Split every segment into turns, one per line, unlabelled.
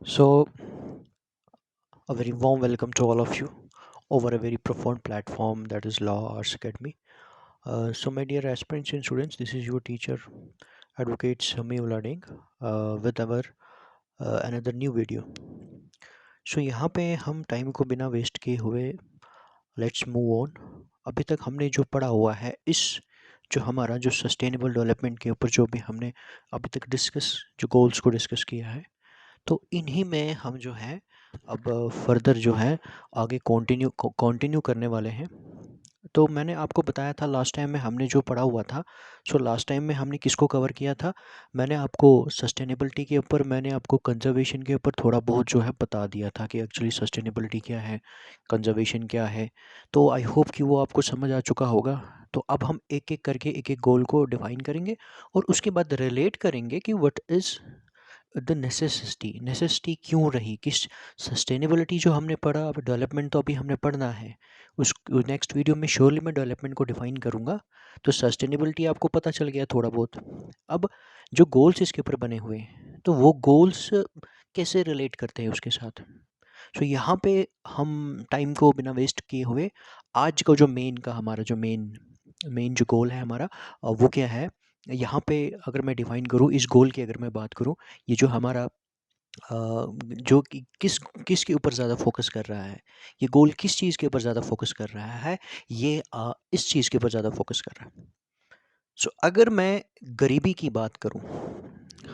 So, a very warm welcome to all of you over a very profound platform that is Law Arts Academy. My dear aspirants and students, this is your teacher, Advocate Sami Ulading, with our another new video. यहाँ पे हम time को बिना waste किए हुए let's move on. अभी तक हमने जो पढ़ा हुआ है इस जो हमारा जो सस्टेनेबल डेवलपमेंट के ऊपर जो भी हमने अभी तक डिस्कस जो गोल्स को डिस्कस किया है, तो इन्हीं में हम जो है अब फर्दर जो है आगे कंटिन्यू करने वाले हैं। तो मैंने आपको बताया था लास्ट टाइम में हमने जो पढ़ा हुआ था। लास्ट टाइम में हमने किसको कवर किया था? मैंने आपको सस्टेनेबिलिटी के ऊपर, मैंने आपको कंजर्वेशन के ऊपर थोड़ा बहुत जो है बता दिया था कि एक्चुअली सस्टेनेबिलिटी क्या है, कंजर्वेशन क्या है। तो आई होप कि वो आपको समझ आ चुका होगा। तो अब हम एक एक करके एक एक गोल को डिफाइन करेंगे और उसके बाद रिलेट करेंगे कि व्हाट इज़ द नेसेसिटी क्यों रही, किस सस्टेनेबिलिटी जो हमने पढ़ा। अब डेवलपमेंट तो अभी हमने पढ़ना है, उस नेक्स्ट वीडियो में श्योरली मैं डेवलपमेंट को डिफाइन करूँगा। तो सस्टेनेबिलिटी आपको पता चल गया थोड़ा बहुत। अब जो गोल्स इसके ऊपर बने हुए हैं, तो वो गोल्स कैसे रिलेट करते हैं उसके साथ। यहाँ पे हम टाइम को बिना वेस्ट किए हुए आज का जो मेन का हमारा जो मेन मेन जो गोल है हमारा, वो क्या है। यहाँ पे अगर मैं डिफाइन करूँ इस गोल की, अगर मैं बात करूँ, ये जो हमारा जो कि किसके ऊपर ज़्यादा फोकस कर रहा है, ये गोल किस चीज़ के ऊपर ज़्यादा फोकस कर रहा है, ये इस चीज़ के ऊपर ज़्यादा फोकस कर रहा है। अगर मैं गरीबी की बात करूँ,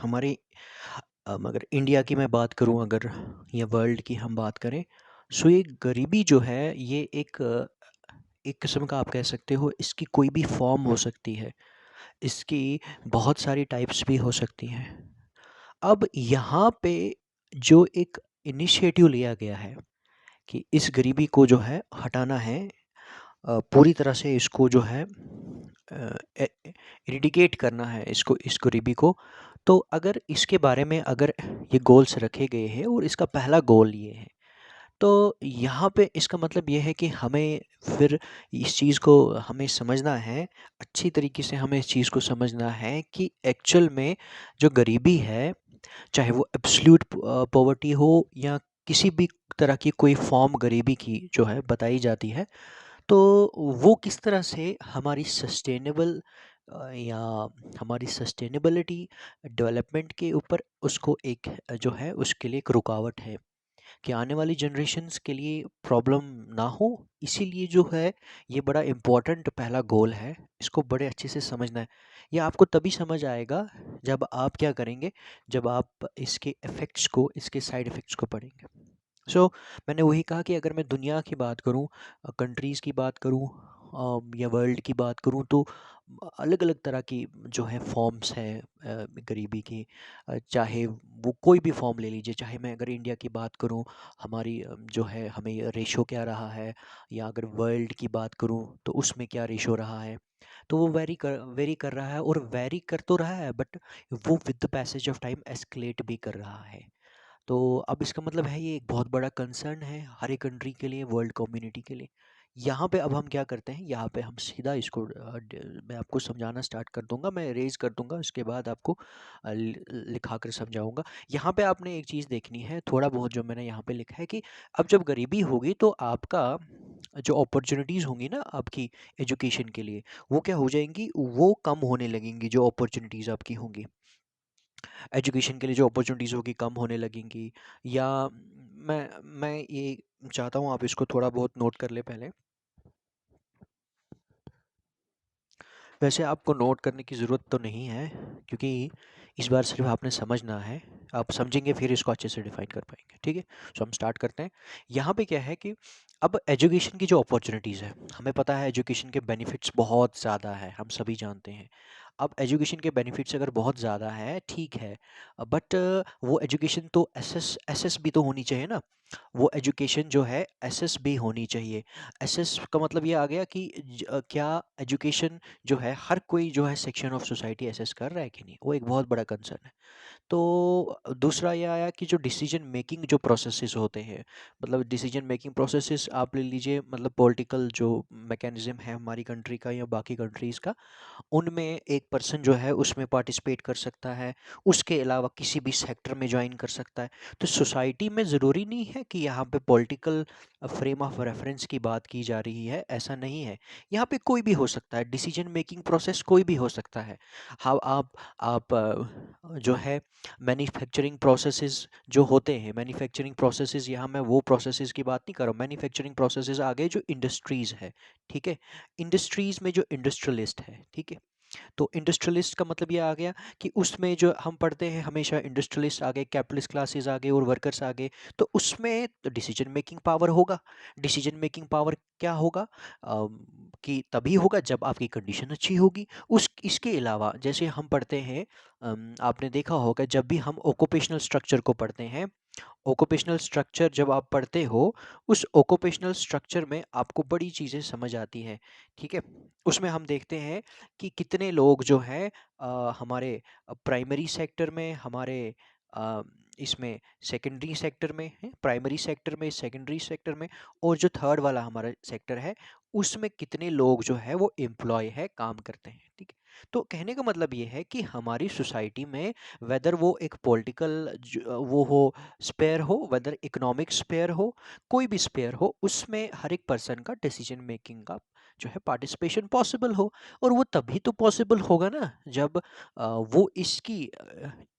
हमारे अगर इंडिया की मैं बात करूँ, अगर या वर्ल्ड की हम बात करें, ये गरीबी जो है ये एक किस्म का आप कह सकते हो, इसकी कोई भी फॉर्म हो सकती है, इसकी बहुत सारी टाइप्स भी हो सकती हैं। अब यहाँ पे जो एक इनिशिएटिव लिया गया है कि इस गरीबी को जो है हटाना है, पूरी तरह से इसको जो है इरिडिकेट करना है, इसको इस गरीबी को। तो अगर इसके बारे में अगर ये गोल्स रखे गए हैं और इसका पहला गोल ये है, तो यहाँ पे इसका मतलब ये है कि हमें फिर इस चीज़ को हमें समझना है, अच्छी तरीके से हमें इस चीज़ को समझना है कि एक्चुअल में जो गरीबी है, चाहे वो एब्सोल्यूट पॉवर्टी हो या किसी भी तरह की कोई फॉर्म गरीबी की जो है बताई जाती है, तो वो किस तरह से हमारी या हमारी सस्टेनेबिलिटी डेवलपमेंट के ऊपर उसको एक जो है उसके लिए एक रुकावट है कि आने वाली जनरेशन्स के लिए प्रॉब्लम ना हो। इसीलिए जो है ये बड़ा इम्पोर्टेंट पहला गोल है, इसको बड़े अच्छे से समझना है। ये आपको तभी समझ आएगा जब आप क्या करेंगे, जब आप इसके इफ़ेक्ट्स को, इसके साइड इफ़ेक्ट्स को पढ़ेंगे। मैंने वही कहा कि अगर मैं दुनिया की बात करूं, कंट्रीज़ की बात करूं, या वर्ल्ड की बात करूं, तो अलग अलग तरह की जो है फॉर्म्स हैं गरीबी की। चाहे वो कोई भी फॉर्म ले लीजिए, चाहे मैं अगर इंडिया की बात करूं, हमारी जो है हमें रेशो क्या रहा है, या अगर वर्ल्ड की बात करूं तो उसमें क्या रेशो रहा है। तो वो वेरी कर रहा है, और वेरी कर तो रहा है, बट वो with the passage of time escalate भी कर रहा है। तो अब इसका मतलब है ये एक बहुत बड़ा कंसर्न है हर एक कंट्री के लिए, वर्ल्ड कम्युनिटी के लिए। यहाँ पे अब हम क्या करते हैं, यहाँ पे हम सीधा इसको मैं आपको समझाना स्टार्ट कर दूंगा, मैं रेज कर दूंगा, उसके बाद आपको लिखा कर समझाऊंगा। यहाँ पे आपने एक चीज़ देखनी है, थोड़ा बहुत जो मैंने यहाँ पे लिखा है कि अब जब गरीबी होगी तो आपका जो अपॉर्चुनिटीज़ होंगी ना आपकी एजुकेशन के लिए, वो क्या हो जाएंगी, वो कम होने लगेंगी। जो अपॉर्चुनिटीज़ आपकी होंगी एजुकेशन के लिए, जो अपॉर्चुनिटीज़ होगी कम होने लगेंगी। या मैं ये चाहता हूँ आप इसको थोड़ा बहुत नोट कर ले पहले। वैसे आपको नोट करने की ज़रूरत तो नहीं है, क्योंकि इस बार सिर्फ आपने समझना है। आप समझेंगे फिर इसको अच्छे से डिफाइन कर पाएंगे, ठीक है। हम स्टार्ट करते हैं। यहाँ पे क्या है कि अब एजुकेशन की जो अपॉर्चुनिटीज़ है, हमें पता है एजुकेशन के बेनिफिट्स बहुत ज़्यादा है, हम सभी जानते हैं। अब एजुकेशन के बेनिफिट्स अगर बहुत ज़्यादा है, ठीक है, बट वो एजुकेशन तो एसएस एसएस भी तो होनी चाहिए ना। वो एजुकेशन जो है एसएस भी होनी चाहिए। एसएस का मतलब ये आ गया कि क्या एजुकेशन जो है हर कोई जो है सेक्शन ऑफ सोसाइटी एसेस कर रहा है कि नहीं, वो एक बहुत बड़ा कंसर्न है। तो दूसरा ये आया कि जो डिसीजन मेकिंग जो प्रोसेसेस होते हैं, मतलब डिसीजन मेकिंग प्रोसेसेस आप ले लीजिए, मतलब पॉलिटिकल जो मैकेनिज्म है हमारी कंट्री का या बाकी कंट्रीज़ का, उनमें एक पर्सन जो है उसमें पार्टिसिपेट कर सकता है, उसके अलावा किसी भी सेक्टर में ज्वाइन कर सकता है। तो सोसाइटी में ज़रूरी नहीं है कि यहाँ पे पॉलिटिकल फ्रेम ऑफ रेफरेंस की बात की जा रही है, ऐसा नहीं है। यहाँ पे कोई भी हो सकता है, डिसीजन मेकिंग प्रोसेस कोई भी हो सकता है। हाँ, आप जो है मैन्युफैक्चरिंग प्रोसेसेस जो होते हैं, मैन्युफैक्चरिंग प्रोसेसेस, यहाँ मैं वो प्रोसेसेस की बात नहीं कर रहा हूँ। मैन्युफैक्चरिंग प्रोसेसेस आ गए जो इंडस्ट्रीज़ है, ठीक है? इंडस्ट्रीज़ में जो इंडस्ट्रियलिस्ट है, ठीक है? तो इंडस्ट्रियलिस्ट का मतलब ये आ गया कि उसमें जो हम पढ़ते हैं हमेशा, इंडस्ट्रियलिस्ट आ गए, कैपिटलिस्ट क्लासेस आ गए और वर्कर्स आ गए। तो उसमें डिसीजन मेकिंग पावर होगा। डिसीजन मेकिंग पावर क्या होगा? कि तभी होगा जब आपकी कंडीशन अच्छी होगी। उस इसके अलावा जैसे हम पढ़ते हैं, आपने देखा होगा जब भी हम ऑक्यूपेशनल स्ट्रक्चर को पढ़ते हैं, ऑक्यूपेशनल स्ट्रक्चर जब आप पढ़ते हो, उस ऑक्यूपेशनल स्ट्रक्चर में आपको बड़ी चीज़ें समझ आती हैं, ठीक है? उसमें हम देखते हैं कि कितने लोग जो हैं हमारे प्राइमरी सेक्टर में, हमारे अ, इसमें सेकेंडरी सेक्टर में हैं, प्राइमरी सेक्टर में, सेकेंडरी सेक्टर में, और जो थर्ड वाला हमारा सेक्टर है, उसमें कितने लोग जो है वो एम्प्लॉय है, काम करते हैं, ठीक है? तो कहने का मतलब ये है कि हमारी सोसाइटी में, वेदर वो एक पॉलिटिकल वो हो स्पेयर हो, वेदर इकोनॉमिक स्पेयर हो, कोई भी स्पेयर हो, उसमें हर एक पर्सन का डिसीजन मेकिंग का जो है पार्टिसिपेशन पॉसिबल हो। और वो तभी तो पॉसिबल होगा ना जब वो इसकी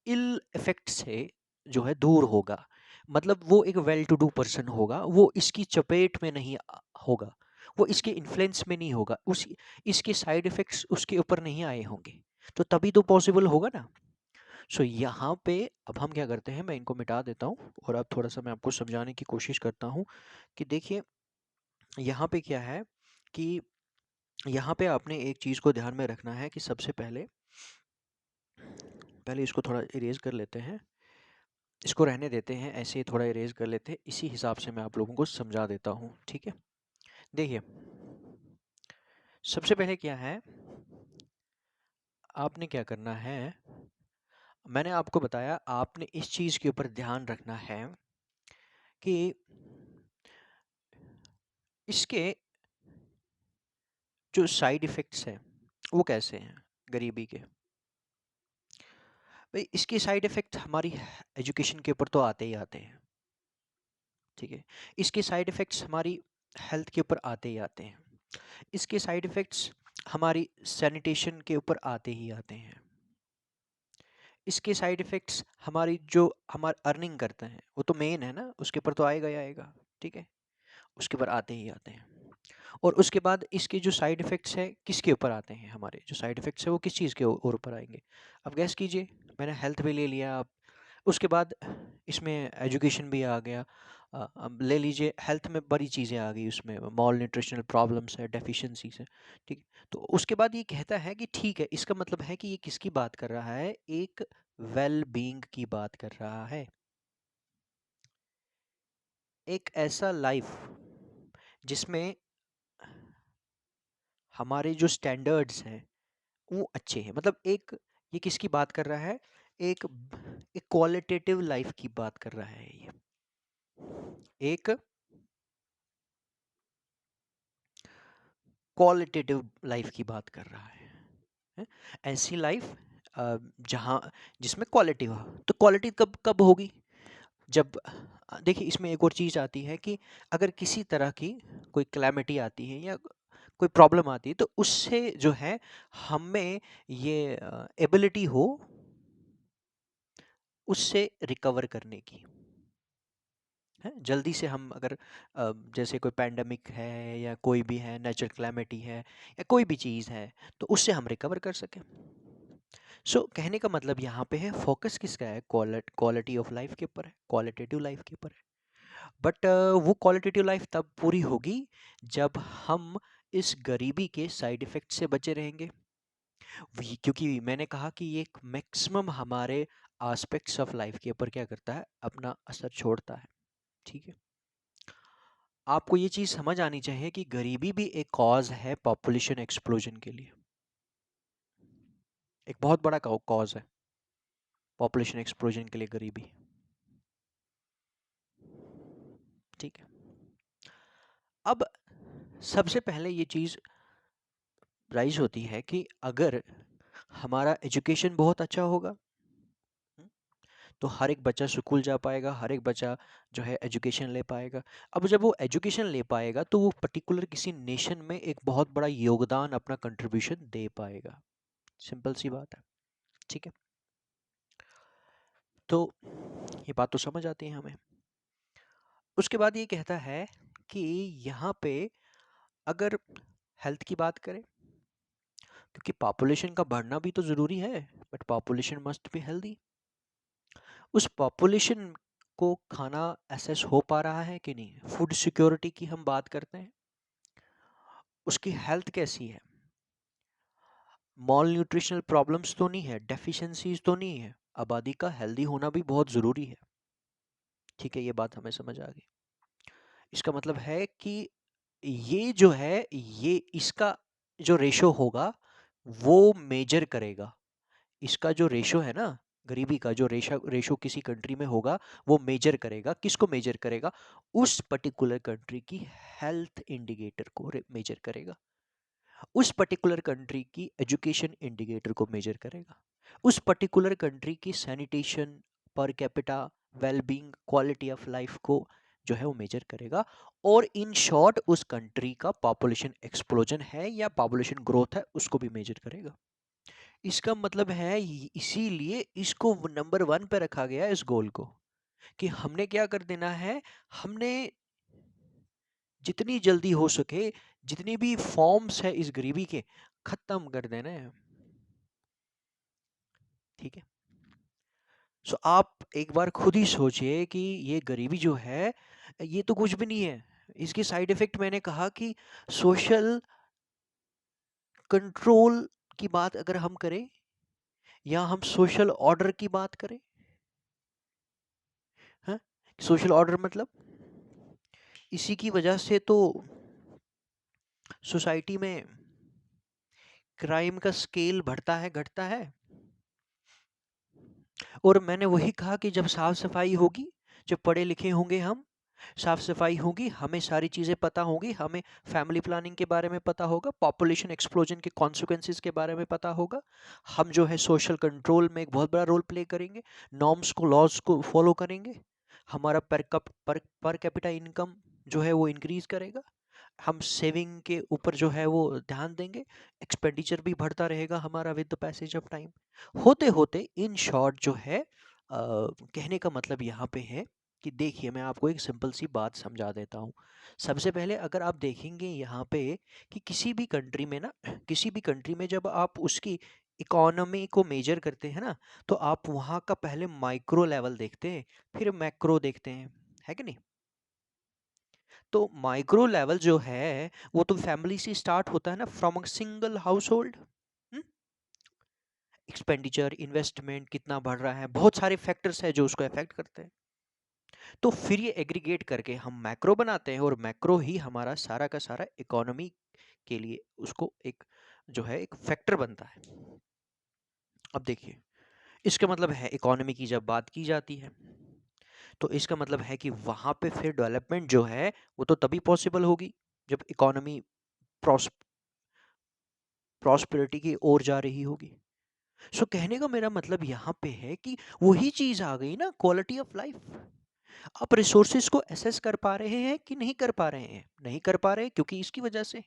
इल इफेक्ट से जो है दूर होगा। मतलब वो एक वेल टू डू पर्सन होगा, वो इसकी चपेट में नहीं होगा, वो इसके इन्फ्लुएंस में नहीं होगा, उस इसके साइड इफेक्ट्स उसके ऊपर नहीं आए होंगे, तो तभी तो पॉसिबल होगा ना। सो यहाँ पे अब हम क्या करते हैं, मैं इनको मिटा देता हूँ और अब थोड़ा सा मैं आपको समझाने की कोशिश करता हूँ कि देखिए यहाँ पे क्या है कि यहाँ पे आपने एक चीज़ को ध्यान में रखना है कि सबसे पहले पहले इसको थोड़ा इरेज कर लेते हैं, इसको रहने देते हैं ऐसे ही, थोड़ा इरेज कर लेते हैं, इसी हिसाब से मैं आप लोगों को समझा देता हूँ, ठीक है? देखिए सबसे पहले क्या है, आपने क्या करना है, मैंने आपको बताया आपने इस चीज़ के ऊपर ध्यान रखना है कि इसके जो साइड इफ़ेक्ट्स हैं वो कैसे हैं गरीबी के। भाई इसके साइड इफ़ेक्ट हमारी एजुकेशन के ऊपर तो आते ही आते हैं, ठीक है? इसके साइड इफ़ेक्ट्स हमारी हेल्थ के ऊपर आते ही आते हैं। इसके साइड इफ़ेक्ट्स हमारी सैनिटेशन के ऊपर आते ही आते हैं। इसके साइड इफ़ेक्ट्स हमारी जो हमारा अर्निंग करते हैं वो तो मेन है ना, उसके ऊपर तो आएगा ही आएगा, ठीक है? उसके ऊपर आते ही आते हैं। और उसके बाद इसके जो साइड इफ़ेक्ट्स हैं किसके ऊपर आते हैं, हमारे जो साइड इफ़ेक्ट्स हैं वो किस चीज़ के और ऊपर आएंगे। अब गैस कीजिए, मैंने हेल्थ भी ले लिया, आप उसके बाद इसमें एजुकेशन भी आ गया। अब ले लीजिए हेल्थ में बड़ी चीज़ें आ गई, उसमें मॉल न्यूट्रिशनल प्रॉब्लम्स है, डेफिशिएंसीज है, ठीक है? तो उसके बाद ये कहता है कि ठीक है, इसका मतलब है कि ये किसकी बात कर रहा है, एक वेल बीइंग की बात कर रहा है, एक ऐसा लाइफ जिसमें हमारे जो स्टैंडर्ड्स हैं वो अच्छे हैं। मतलब एक, ये किसकी बात कर रहा है, एक एक क्वालिटेटिव लाइफ की बात कर रहा है ये, एक क्वालिटेटिव लाइफ की बात कर रहा है? ऐसी लाइफ जहाँ जिसमें क्वालिटी हो। तो क्वालिटी कब कब होगी, जब देखिए इसमें एक और चीज़ आती है कि अगर किसी तरह की कोई क्लैमिटी आती है या कोई प्रॉब्लम आती है तो उससे जो है हमें ये एबिलिटी हो उससे रिकवर करने की, है जल्दी से हम अगर जैसे कोई पैंडमिक है या कोई भी है, नेचुरल क्लैमिटी है या कोई भी चीज़ है, तो उससे हम रिकवर कर सकें। सो कहने का मतलब यहाँ पे है फोकस किसका है, क्वालिटी ऑफ लाइफ के ऊपर है, क्वालिटेटिव लाइफ के ऊपर है। बट वो क्वालिटेटिव लाइफ तब पूरी होगी जब हम इस गरीबी के साइड इफ़ेक्ट से बचे रहेंगे। क्योंकि मैंने कहा कि ये एक मैक्सिमम हमारे एस्पेक्ट्स ऑफ लाइफ के ऊपर क्या करता है, अपना असर छोड़ता है, ठीक है? आपको ये चीज़ समझ आनी चाहिए कि गरीबी भी एक कॉज है पॉपुलेशन एक्सप्लोजन के लिए, एक बहुत बड़ा कॉज है। पॉपुलेशन एक्सप्लोजन के लिए गरीबी। ठीक है, अब सबसे पहले ये चीज़ राइज होती है कि अगर हमारा एजुकेशन बहुत अच्छा होगा, तो हर एक बच्चा स्कूल जा पाएगा, हर एक बच्चा जो है एजुकेशन ले पाएगा। अब जब वो एजुकेशन ले पाएगा तो वो पर्टिकुलर किसी नेशन में एक बहुत बड़ा योगदान, अपना कंट्रीब्यूशन दे पाएगा। सिंपल सी बात है। ठीक है, तो ये बात तो समझ आती है हमें। उसके बाद ये कहता है कि यहाँ पे अगर हेल्थ की बात करें, क्योंकि पॉपुलेशन का बढ़ना भी तो ज़रूरी है, but population must be healthy. उस पॉपुलेशन को खाना एसेस हो पा रहा है कि नहीं, फूड सिक्योरिटी की हम बात करते हैं, उसकी हेल्थ कैसी है, मॉल न्यूट्रिशनल प्रॉब्लम्स तो नहीं है, डेफिशिएंसीज तो नहीं है, आबादी का हेल्दी होना भी बहुत ज़रूरी है। ठीक है, ये बात हमें समझ आ गई। इसका मतलब है कि ये जो है, ये इसका जो रेशो होगा वो मेजर करेगा। इसका जो रेशो है ना, गरीबी का जो रेशो किसी कंट्री में होगा, वो मेजर करेगा। किसको मेजर करेगा? उस पर्टिकुलर कंट्री की हेल्थ इंडिकेटर को मेजर करेगा, उस पर्टिकुलर कंट्री की एजुकेशन इंडिकेटर को मेजर करेगा, उस पर्टिकुलर कंट्री की sanitation, per capita wellbeing, quality of life को जो है वो मेजर करेगा। और इन शॉर्ट उस कंट्री का पॉपुलेशन एक्सप्लोजन है या पॉपुलेशन ग्रोथ है, उसको भी मेजर करेगा। इसका मतलब है इसीलिए इसको नंबर वन पे रखा गया है, इस गोल को, कि हमने क्या कर देना है, हमने जितनी जल्दी हो सके जितनी भी फॉर्म्स है इस गरीबी के खत्म कर देना है। ठीक है, सो आप एक बार खुद ही सोचिए कि ये गरीबी जो है ये तो कुछ भी नहीं है। इसके साइड इफेक्ट मैंने कहा कि सोशल कंट्रोल की बात अगर हम करें या हम सोशल ऑर्डर की बात करें, हाँ, सोशल ऑर्डर मतलब इसी की वजह से तो सोसाइटी में क्राइम का स्केल बढ़ता है, घटता है। और मैंने वही कहा कि जब साफ सफाई होगी, जब पढ़े लिखे होंगे हम, साफ सफाई होगी, हमें सारी चीज़ें पता होंगी, हमें फैमिली प्लानिंग के बारे में पता होगा, पॉपुलेशन एक्सप्लोजन के कॉन्सिक्वेंसेस के बारे में पता होगा, हम जो है सोशल कंट्रोल में एक बहुत बड़ा रोल प्ले करेंगे, नॉर्म्स को, लॉज को फॉलो करेंगे, हमारा पर कैपिटा इनकम जो है वो इंक्रीज करेगा, हम सेविंग के ऊपर जो है वो ध्यान देंगे, एक्सपेंडिचर भी बढ़ता रहेगा हमारा with the passage of time. होते होते इन शॉर्ट जो है कहने का मतलब यहाँ पे है कि देखिए, मैं आपको एक सिंपल सी बात समझा देता हूँ। सबसे पहले अगर आप देखेंगे यहाँ पे कि किसी भी कंट्री में ना, किसी भी कंट्री में जब आप उसकी इकोनॉमी को मेजर करते हैं ना, तो आप वहाँ का पहले माइक्रो लेवल देखते हैं, फिर मैक्रो देखते हैं, है कि नहीं? तो माइक्रो लेवल जो है वो तो फैमिली से स्टार्ट होता है ना, from a single house hold. Expenditure, investment कितना बढ़ रहा है, बहुत सारे फैक्टर्स है जो उसको अफेक्ट करते हैं। तो फिर ये एग्रीगेट करके हम मैक्रो बनाते हैं, और मैक्रो ही हमारा सारा का सारा इकोनॉमी के लिए उसको एक जो है एक फैक्टर बनता है। अब देखिए, इसका मतलब है इकोनॉमी की जब बात की जाती है तो इसका मतलब है कि वहां पे फिर डेवलपमेंट जो है वो तो तभी पॉसिबल होगी जब इकोनॉमी प्रॉस्पेरिटी की ओर जा रही होगी। सो कहने का मेरा मतलब यहाँ पे है कि वही चीज आ गई ना, क्वालिटी ऑफ लाइफ। आप रिसोर्सेज को एसेस कर पा रहे हैं कि नहीं कर पा रहे हैं? नहीं कर पा रहे हैं क्योंकि इसकी वजह से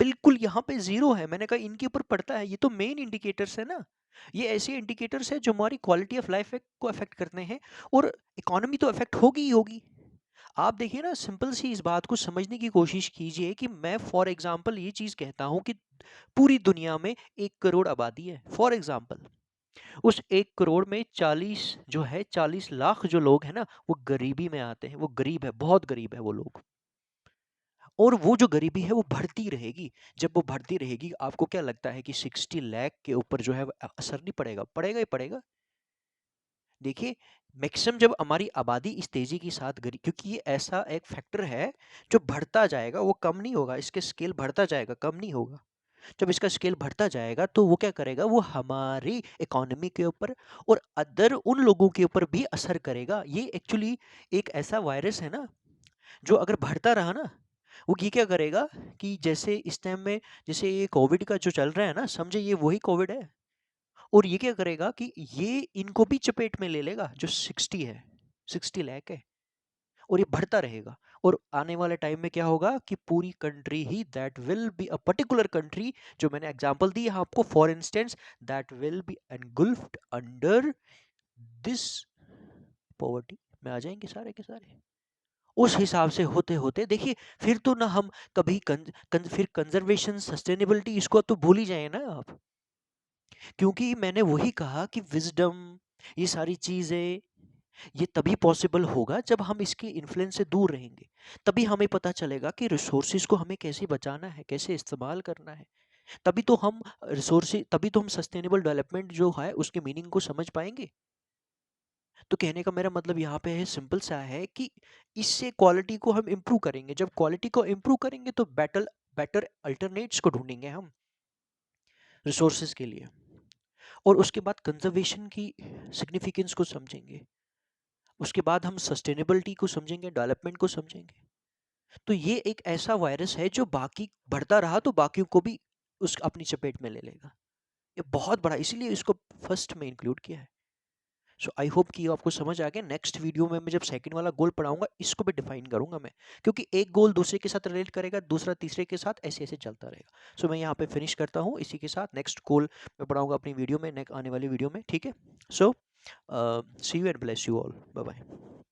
बिल्कुल यहाँ पे जीरो है। मैंने कहा इनके ऊपर पड़ता है, ये तो मेन इंडिकेटर्स है ना, ये ऐसे इंडिकेटर्स है जो हमारी क्वालिटी ऑफ लाइफ को अफेक्ट करते हैं, और इकोनॉमी तो अफेक्ट होगी ही होगी। आप देखिए ना, सिंपल सी इस बात को समझने की कोशिश कीजिए कि मैं फॉर एग्जांपल ये चीज कहता हूँ कि पूरी दुनिया में 1 करोड़ आबादी है फॉर एग्जांपल, उस 1 करोड़ में 40 लाख जो लोग हैं ना, वो गरीबी में आते हैं, वो गरीब है, बहुत गरीब है वो लोग। और वो जो गरीबी है वो बढ़ती रहेगी। जब वो बढ़ती रहेगी, आपको क्या लगता है कि 60 लाख के ऊपर जो है वो असर नहीं पड़ेगा? पड़ेगा ही पड़ेगा। देखिए, मैक्सिमम जब हमारी आबादी इस तेजी के साथ गरी, क्योंकि ये ऐसा एक फैक्टर है जो बढ़ता जाएगा, वो कम नहीं होगा, इसके स्केल बढ़ता जाएगा, कम नहीं होगा। जब इसका स्केल बढ़ता जाएगा तो वो क्या करेगा, वो हमारी इकोनॉमी के ऊपर और अदर उन लोगों के ऊपर भी असर करेगा। ये एक्चुअली एक ऐसा वायरस है ना, जो अगर बढ़ता रहा ना, वो ये क्या करेगा कि जैसे इस टाइम में जैसे ये कोविड का जो चल रहा है ना, समझे ये वही कोविड है। और ये क्या करेगा कि ये इनको भी चपेट में ले लेगा, जो 60 है, 60 लाख है, और ये बढ़ता रहेगा। और आने वाले टाइम में क्या होगा कि पूरी कंट्री ही, that will be a particular country, जो मैंने एग्जांपल दी है आपको, for instance that will be engulfed under this poverty में आ जाएंगे सारे के सारे। उस हिसाब से होते होते देखिए, फिर तो ना हम कभी फिर कंजर्वेशन सस्टेनेबिलिटी इसको तो भूल ही जाए ना आप। क्योंकि मैंने वही कहा कि विजडम, ये सारी चीजें, ये तभी पॉसिबल होगा जब हम इसके इन्फ्लुएंस से दूर रहेंगे। तभी हमें पता चलेगा कि रिसोर्सेज को हमें कैसे बचाना है, कैसे इस्तेमाल करना है। तभी तो हम रिसोर्सेज, तभी तो हम सस्टेनेबल डेवलपमेंट जो है उसके मीनिंग को समझ पाएंगे। तो कहने का मेरा मतलब यहाँ पे है, सिंपल सा है कि इससे क्वालिटी को हम इम्प्रूव करेंगे। जब क्वालिटी को इम्प्रूव करेंगे तो बेटर बेटर अल्टरनेट्स को ढूंढेंगे हम रिसोर्सेज के लिए। और उसके बाद कंजर्वेशन की सिग्निफिकेंस को समझेंगे। उसके बाद हम सस्टेनेबिलिटी को समझेंगे, डेवलपमेंट को समझेंगे। तो ये एक ऐसा वायरस है जो बाकी बढ़ता रहा तो बाकियों को भी उस अपनी चपेट में ले लेगा। ये बहुत बड़ा, इसीलिए इसको फर्स्ट में इंक्लूड किया है। सो आई होप कि आपको समझ आ गया। नेक्स्ट वीडियो में मैं जब सेकंड वाला गोल पढ़ाऊंगा, इसको भी डिफाइन करूंगा मैं, क्योंकि एक गोल दूसरे के साथ रिलेट करेगा, दूसरा तीसरे के साथ, ऐसे ऐसे चलता रहेगा। सो मैं यहाँ पे फिनिश करता हूँ इसी के साथ। नेक्स्ट गोल मैं पढ़ाऊंगा अपनी वीडियो में, नेक्स्ट आने वाली वीडियो में, ठीक है। So see you and bless you all, bye bye.